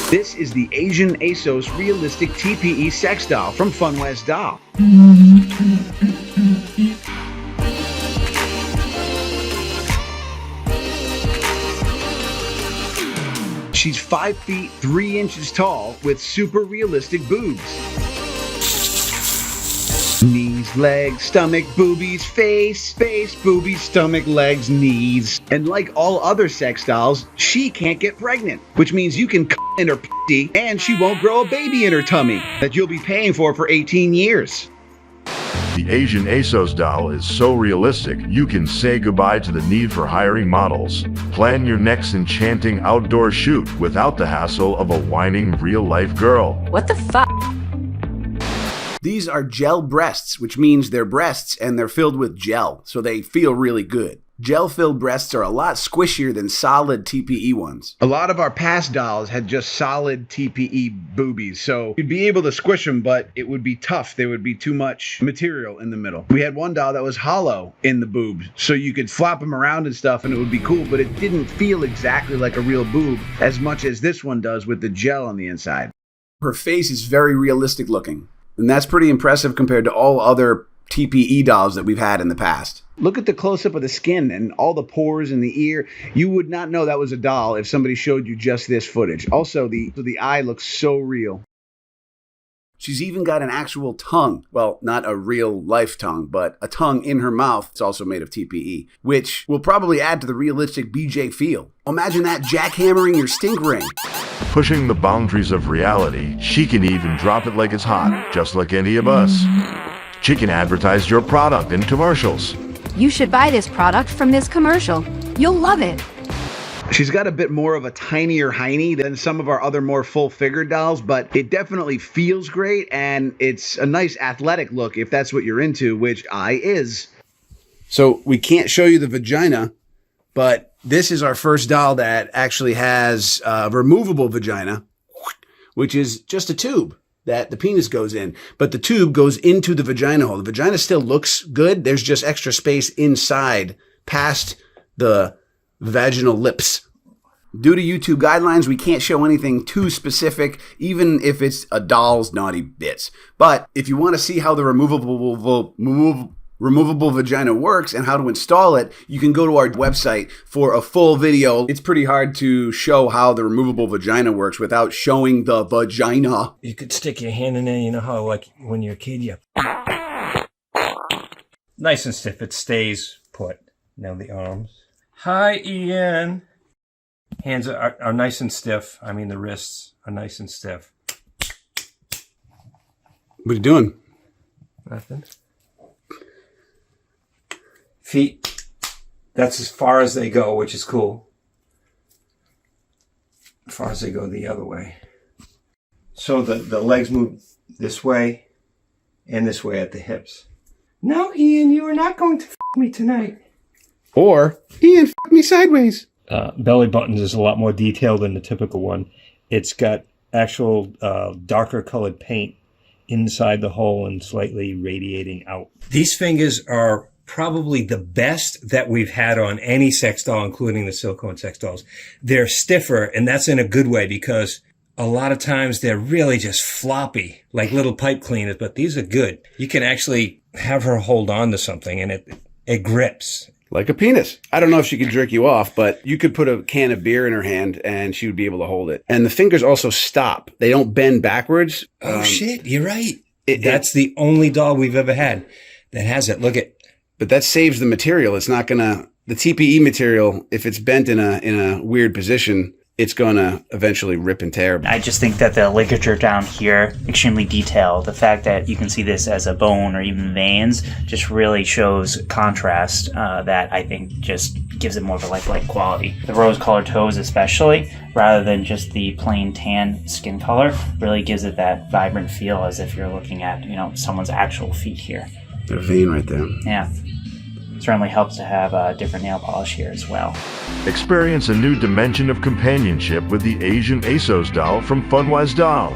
This is the Asian Assos realistic TPE Sex Doll from FUNWESTDOLL. She's 5 feet 3 inches tall with super realistic boobs. Knees, legs, stomach, boobies, face, boobies, stomach, legs, knees. And like all other sex dolls, she can't get pregnant, which means you can in her pussy and she won't grow a baby in her tummy that you'll be paying for 18 years. The Asian Assos doll is so realistic, you can say goodbye to the need for hiring models. Plan your next enchanting outdoor shoot without the hassle of a whining real-life girl. What the fuck? These are gel breasts, which means they're breasts and they're filled with gel, so they feel really good. Gel-filled breasts are a lot squishier than solid TPE ones. A lot of our past dolls had just solid TPE boobies, so you'd be able to squish them, but it would be tough. There would be too much material in the middle. We had one doll that was hollow in the boobs, so you could flop them around and stuff and it would be cool, but it didn't feel exactly like a real boob as much as this one does with the gel on the inside. Her face is very realistic looking, and that's pretty impressive compared to all other TPE dolls that we've had in the past. Look at the close-up of the skin and all the pores in the ear. You would not know that was a doll if somebody showed you just this footage. Also, the eye looks so real. She's even got an actual tongue. Well, not a real-life tongue, but a tongue in her mouth. It's also made of TPE, which will probably add to the realistic BJ feel. Imagine that jackhammering your stink ring. Pushing the boundaries of reality, she can even drop it like it's hot, just like any of us. She can advertise your product in commercials. You should buy this product from this commercial. You'll love it. She's got a bit more of a tinier hiney than some of our other more full-figured dolls, but it definitely feels great, and it's a nice athletic look if that's what you're into, which I is. So we can't show you the vagina, but this is our first doll that actually has a removable vagina, which is just a tube that the penis goes in, but the tube goes into the vagina hole. The vagina still looks good. There's just extra space inside past the vaginal lips. Due to YouTube guidelines, we can't show anything too specific, even if it's a doll's naughty bits. But if you want to see how the removable vagina works and how to install it, you can go to our website for a full video. It's pretty hard to show how the removable vagina works without showing the vagina. You could stick your hand in there, you know how like when you're a kid, you nice and stiff, it stays put. Now the arms. Hi, Ian. Hands are nice and stiff. I mean the wrists are nice and stiff. What are you doing? Nothing. Feet, that's as far as they go, which is cool. As far as they go the other way. So the legs move this way and this way at the hips. No, Ian, you are not going to f me tonight. Or, Ian, f me sideways. Belly buttons is a lot more detailed than the typical one. It's got actual darker colored paint inside the hole and slightly radiating out. These fingers are probably the best that we've had on any sex doll, including the silicone sex dolls. They're stiffer, and that's in a good way because a lot of times they're really just floppy, like little pipe cleaners, but these are good. You can actually have her hold on to something, and it grips. Like a penis. I don't know if she could jerk you off, but you could put a can of beer in her hand and she would be able to hold it. And the fingers also stop. They don't bend backwards. Oh, shit, you're right. That's the only doll we've ever had that has it. Look at. But that saves the material. It's not gonna, the TPE material, if it's bent in a weird position, it's gonna eventually rip and tear. I just think that the ligature down here, extremely detailed. The fact that you can see this as a bone or even veins just really shows contrast that I think just gives it more of a lifelike quality. The rose-colored toes especially, rather than just the plain tan skin color, really gives it that vibrant feel as if you're looking at, you know, someone's actual feet here. A vein right there. Yeah. Certainly helps to have different nail polish here as well. Experience a new dimension of companionship with the Asian Assos doll from FUNWESTDOLL.